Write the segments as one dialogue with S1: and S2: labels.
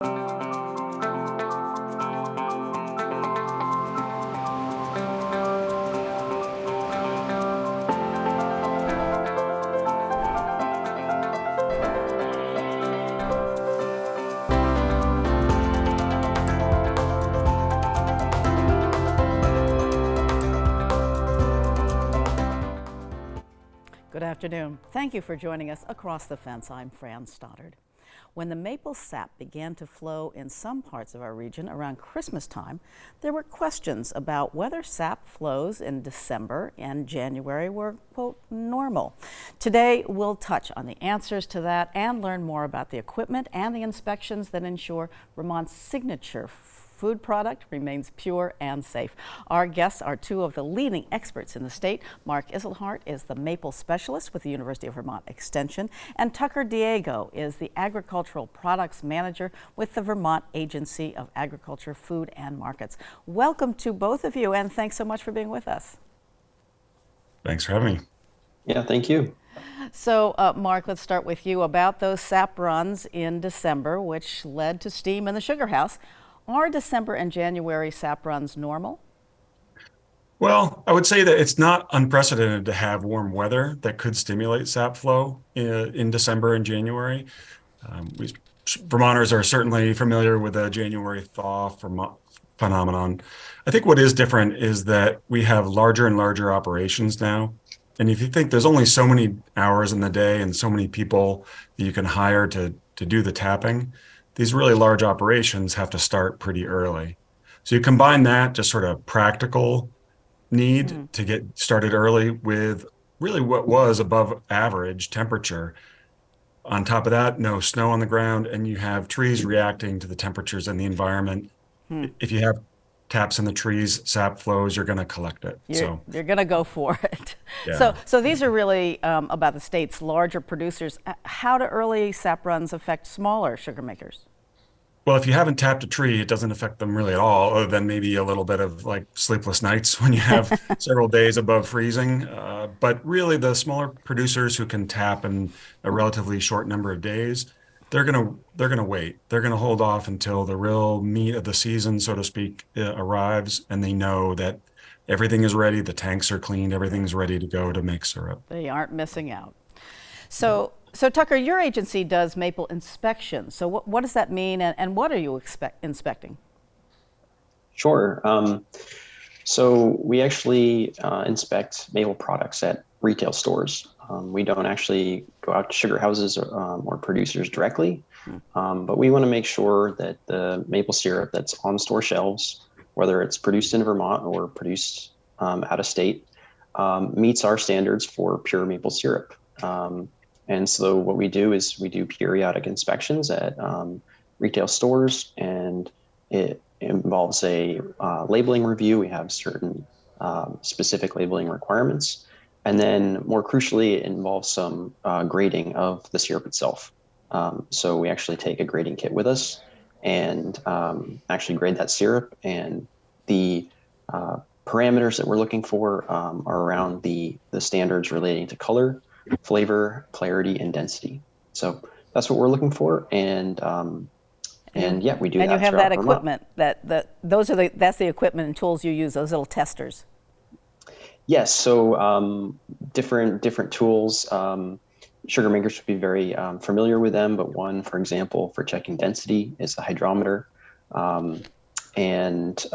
S1: Good afternoon. Thank you for joining us across the fence. I'm Fran Stoddard. When the maple sap began to flow in some parts of our region around Christmas time, there were questions about whether sap flows in December and January were, quote, normal. Today, we'll touch on the answers to that and learn more about the equipment and the inspections that ensure Vermont's signature food product remains pure and safe. Our guests are two of the leading experts in the state. Mark Iselhart is the maple specialist with the University of Vermont Extension, and Tucker Diego is the agricultural products manager with the Vermont Agency of Agriculture, Food and Markets. Welcome to both of you, and thanks so much for being with us.
S2: Thanks for having me.
S3: Yeah, thank you.
S1: So, Mark, let's start with you about those sap runs in December, which led to steam in the sugar house. Are December and January sap runs normal?
S2: Well, I would say that it's not unprecedented to have warm weather that could stimulate sap flow in December and January. Vermonters are certainly familiar with the January thaw phenomenon. I think what is different is that we have larger and larger operations now. And if you think there's only so many hours in the day and so many people that you can hire to do the tapping, these really large operations have to start pretty early. So you combine that just sort of practical need to get started early with really what was above average temperature. On top of that, no snow on the ground, and you have trees reacting to the temperatures in the environment. If you have taps in the trees, sap flows, you're going to collect it.
S1: You're going to go for it.
S2: Yeah.
S1: So these are really about the state's larger producers. How do early sap runs affect smaller sugar makers?
S2: Well, if you haven't tapped a tree, it doesn't affect them really at all, other than maybe a little bit of like sleepless nights when you have several days above freezing. But really, the smaller producers who can tap in a relatively short number of days, they're gonna wait. They're gonna hold off until the real meat of the season, so to speak, arrives, and they know that everything is ready. The tanks are cleaned. Everything's ready to go to make syrup.
S1: They aren't missing out. So Tucker, your agency does maple inspections. So what does that mean, and what are you inspecting?
S3: Sure. So we actually inspect maple products at retail stores. We don't actually go out to sugar houses or producers directly, but we want to make sure that the maple syrup that's on store shelves, whether it's produced in Vermont or produced out of state, meets our standards for pure maple syrup. And so what we do is we do periodic inspections at retail stores, and it involves a labeling review. We have certain specific labeling requirements. And then more crucially, it involves some grading of the syrup itself. So we actually take a grading kit with us and actually grade that syrup. And the parameters that we're looking for are around the standards relating to color, flavor, clarity, and density. So that's what we're looking for, and yeah, we do.
S1: And
S3: that
S1: you have that
S3: Vermont.
S1: equipment. That's the equipment and tools you use. Those little testers.
S3: Yes. So different tools. Sugar makers would be very familiar with them, but one, for example, for checking density is the hydrometer, and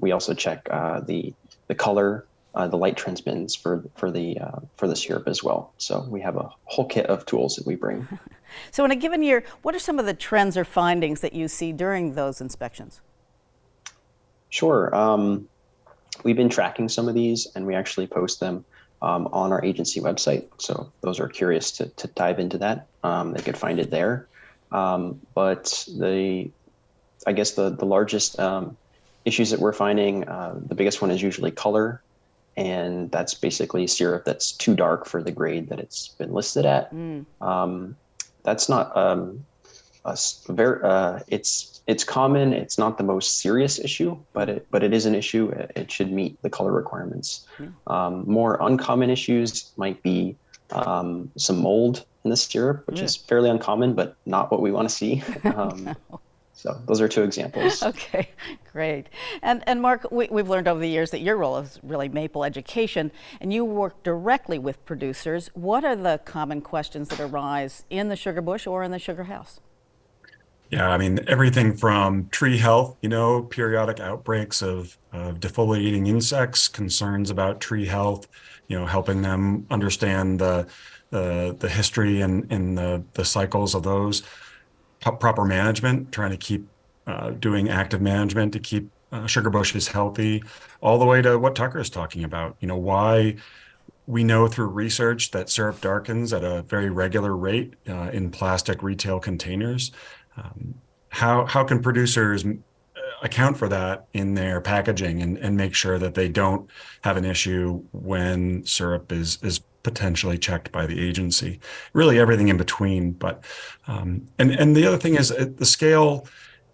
S3: we also check the color. The light transmittance for the syrup as well. So we have a whole kit of tools that we bring.
S1: So in a given year, what are some of the trends or findings that you see during those inspections?
S3: Sure. We've been tracking some of these, and we actually post them on our agency website. So those are curious to dive into that. They could find it there. But I guess the largest issues that we're finding, the biggest one is usually color. And that's basically syrup that's too dark for the grade that it's been listed at. That's not it's common. It's not the most serious issue, but it is an issue. It should meet the color requirements. More uncommon issues might be some mold in the syrup, which is fairly uncommon, but not what we want to see. So those are two examples.
S1: Okay, great. And Mark, we've learned over the years that your role is really maple education, and you work directly with producers. What are the common questions that arise in the sugar bush or in the sugar house?
S2: Yeah, I mean, everything from tree health, periodic outbreaks of defoliating insects, concerns about tree health, helping them understand the history and the cycles of those, proper management, trying to keep doing active management to keep sugar bushes healthy, all the way to what Tucker is talking about. Why we know through research that syrup darkens at a very regular rate in plastic retail containers. Um, how can producers account for that in their packaging and make sure that they don't have an issue when syrup is potentially checked by the agency? Really everything in between. But and the other thing is at the scale,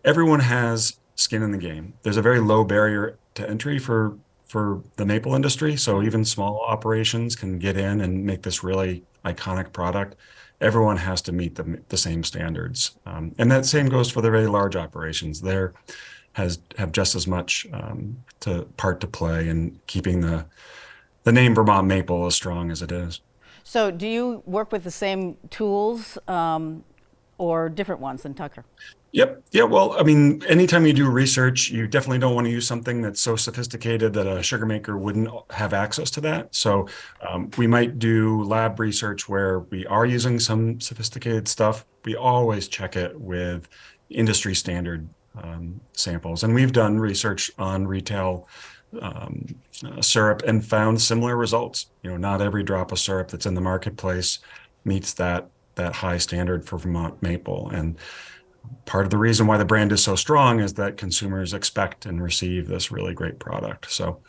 S2: everyone has skin in the game. There's a very low barrier to entry for the maple industry. So even small operations can get in and make this really iconic product. Everyone has to meet the same standards. And that same goes for the very large operations. They're have just as much part to play in keeping the name Vermont maple as strong as it is.
S1: So do you work with the same tools or different ones than Tucker?
S2: Yep. Yeah. Well, I mean, anytime you do research, you definitely don't want to use something that's so sophisticated that a sugar maker wouldn't have access to that. So we might do lab research where we are using some sophisticated stuff. We always check it with industry standard samples. And we've done research on retail syrup and found similar results. Not every drop of syrup that's in the marketplace meets that high standard for Vermont maple. And part of the reason why the brand is so strong is that consumers expect and receive this really great product. So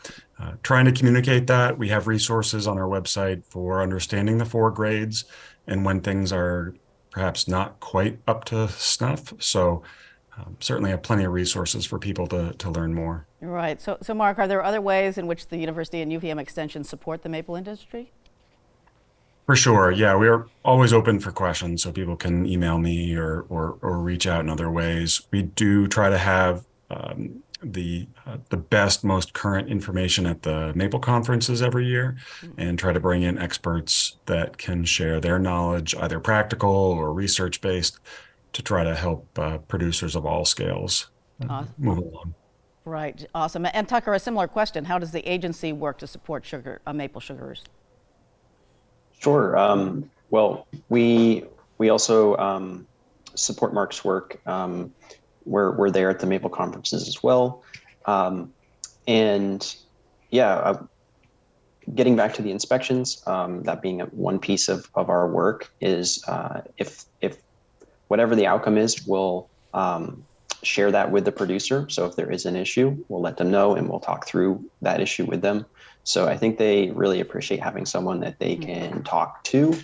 S2: trying to communicate that. We have resources on our website for understanding the 4 grades and when things are perhaps not quite up to snuff. So certainly have plenty of resources for people to learn more.
S1: Right. So Mark, are there other ways in which the university and UVM Extension support the maple industry?
S2: For sure. Yeah, we are always open for questions, so people can email me or reach out in other ways. We do try to have the best, most current information at the Maple conferences every year, and try to bring in experts that can share their knowledge, either practical or research based, to try to help producers of all scales move along.
S1: Right. Awesome. And Tucker, a similar question: how does the agency work to support maple sugarers?
S3: Sure. Well, we also support Mark's work. We're there at the Maple conferences as well. And yeah, getting back to the inspections, that being one piece of our work is if whatever the outcome is, we'll share that with the producer. So if there is an issue, we'll let them know and we'll talk through that issue with them. So I think they really appreciate having someone that they can talk to.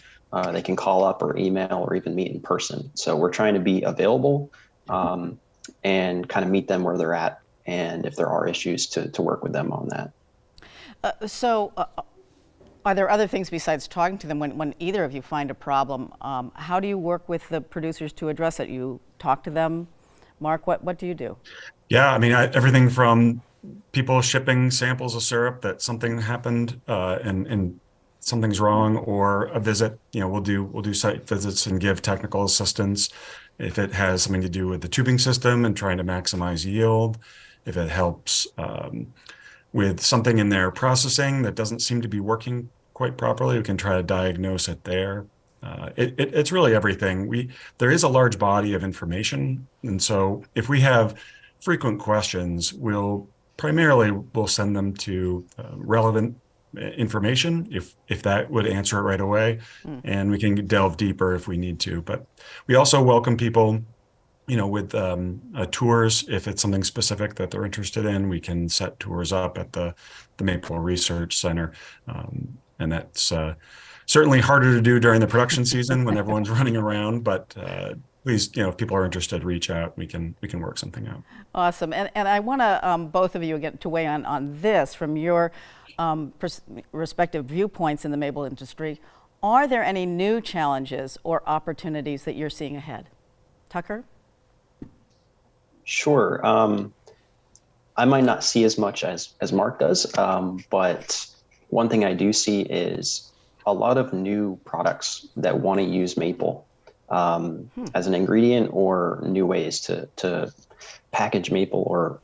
S3: They can call up or email or even meet in person. So we're trying to be available and kind of meet them where they're at. And if there are issues, to work with them on that.
S1: So are there other things besides talking to them when either of you find a problem? How do you work with the producers to address it? You talk to them? Mark, what do you do?
S2: Yeah, I mean, everything from people shipping samples of syrup that something happened and something's wrong, or a visit. We'll do site visits and give technical assistance if it has something to do with the tubing system and trying to maximize yield. If it helps with something in their processing that doesn't seem to be working quite properly, we can try to diagnose it there. It's really everything. There is a large body of information, and so if we have frequent questions, we'll send them to relevant information if that would answer it right away, and we can delve deeper if we need to. But we also welcome people, with tours. If it's something specific that they're interested in, we can set tours up at the Maple Research Center, and that's certainly harder to do during the production season when everyone's running around. But please, if people are interested, reach out. We can work something out.
S1: Awesome. And I want to both of you get to weigh on this from your respective viewpoints in the maple industry. Are there any new challenges or opportunities that you're seeing ahead? Tucker?
S3: Sure. I might not see as much as Mark does, but one thing I do see is a lot of new products that want to use maple as an ingredient or new ways to package maple or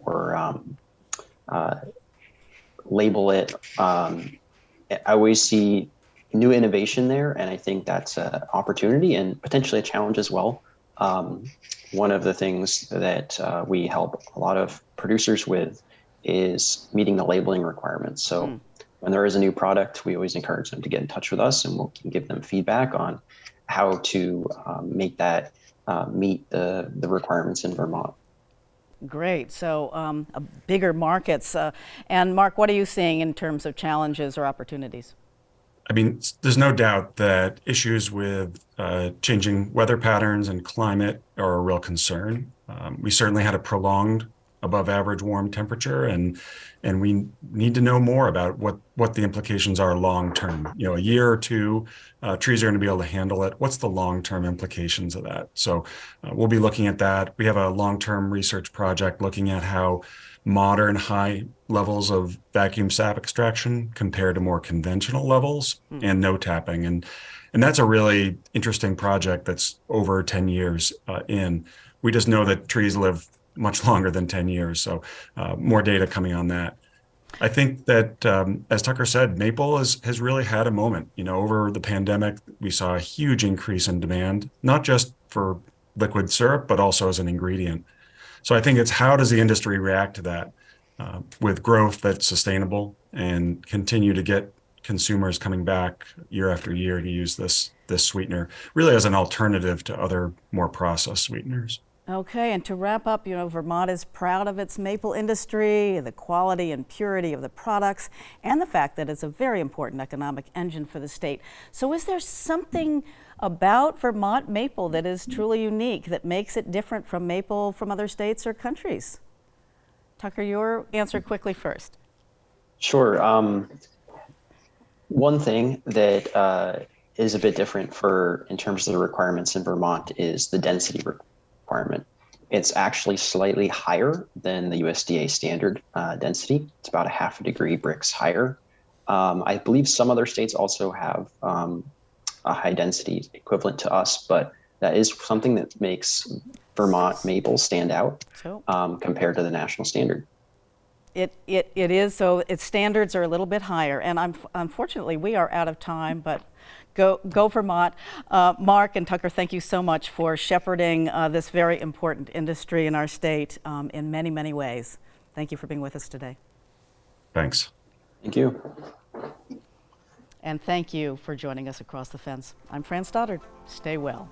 S3: label it. I always see new innovation there, and I think that's an opportunity and potentially a challenge as well. Um, One of the things that we help a lot of producers with is meeting the labeling requirements. So when there is a new product, we always encourage them to get in touch with us, and we'll give them feedback on how to make that meet the requirements in Vermont.
S1: Great. So bigger markets. And Mark, what are you seeing in terms of challenges or opportunities?
S2: I mean, there's no doubt that issues with changing weather patterns and climate are a real concern. We certainly had a prolonged above average warm temperature, and we need to know more about what the implications are long term. You know, a year or two, trees are going to be able to handle it. What's the long term implications of that? So we'll be looking at that. We have a long term research project looking at how modern high levels of vacuum sap extraction compared to more conventional levels and no tapping. And that's a really interesting project that's over 10 years in. We just know that trees live much longer than 10 years. So more data coming on that. I think that, as Tucker said, maple has really had a moment. You know, over the pandemic, we saw a huge increase in demand, not just for liquid syrup, but also as an ingredient. So I think it's how does the industry react to that with growth that's sustainable and continue to get consumers coming back year after year to use this sweetener really as an alternative to other more processed sweeteners.
S1: Okay, and to wrap up, you know, Vermont is proud of its maple industry, the quality and purity of the products, and the fact that it's a very important economic engine for the state. So is there something about Vermont maple that is truly unique, that makes it different from maple from other states or countries? Tucker, your answer quickly first.
S3: Sure. One thing that is a bit different in terms of the requirements in Vermont is the density requirement. It's actually slightly higher than the USDA standard density. It's about a half a degree Brix higher. I believe some other states also have a high density equivalent to us, but that is something that makes Vermont maple stand out compared to the national standard.
S1: It is, so its standards are a little bit higher, and unfortunately we are out of time, but go Vermont. Mark and Tucker, thank you so much for shepherding this very important industry in our state in many, many ways. Thank you for being with us today.
S2: Thanks.
S3: Thank you.
S1: And thank you for joining us across the fence. I'm Fran Stoddard. Stay well.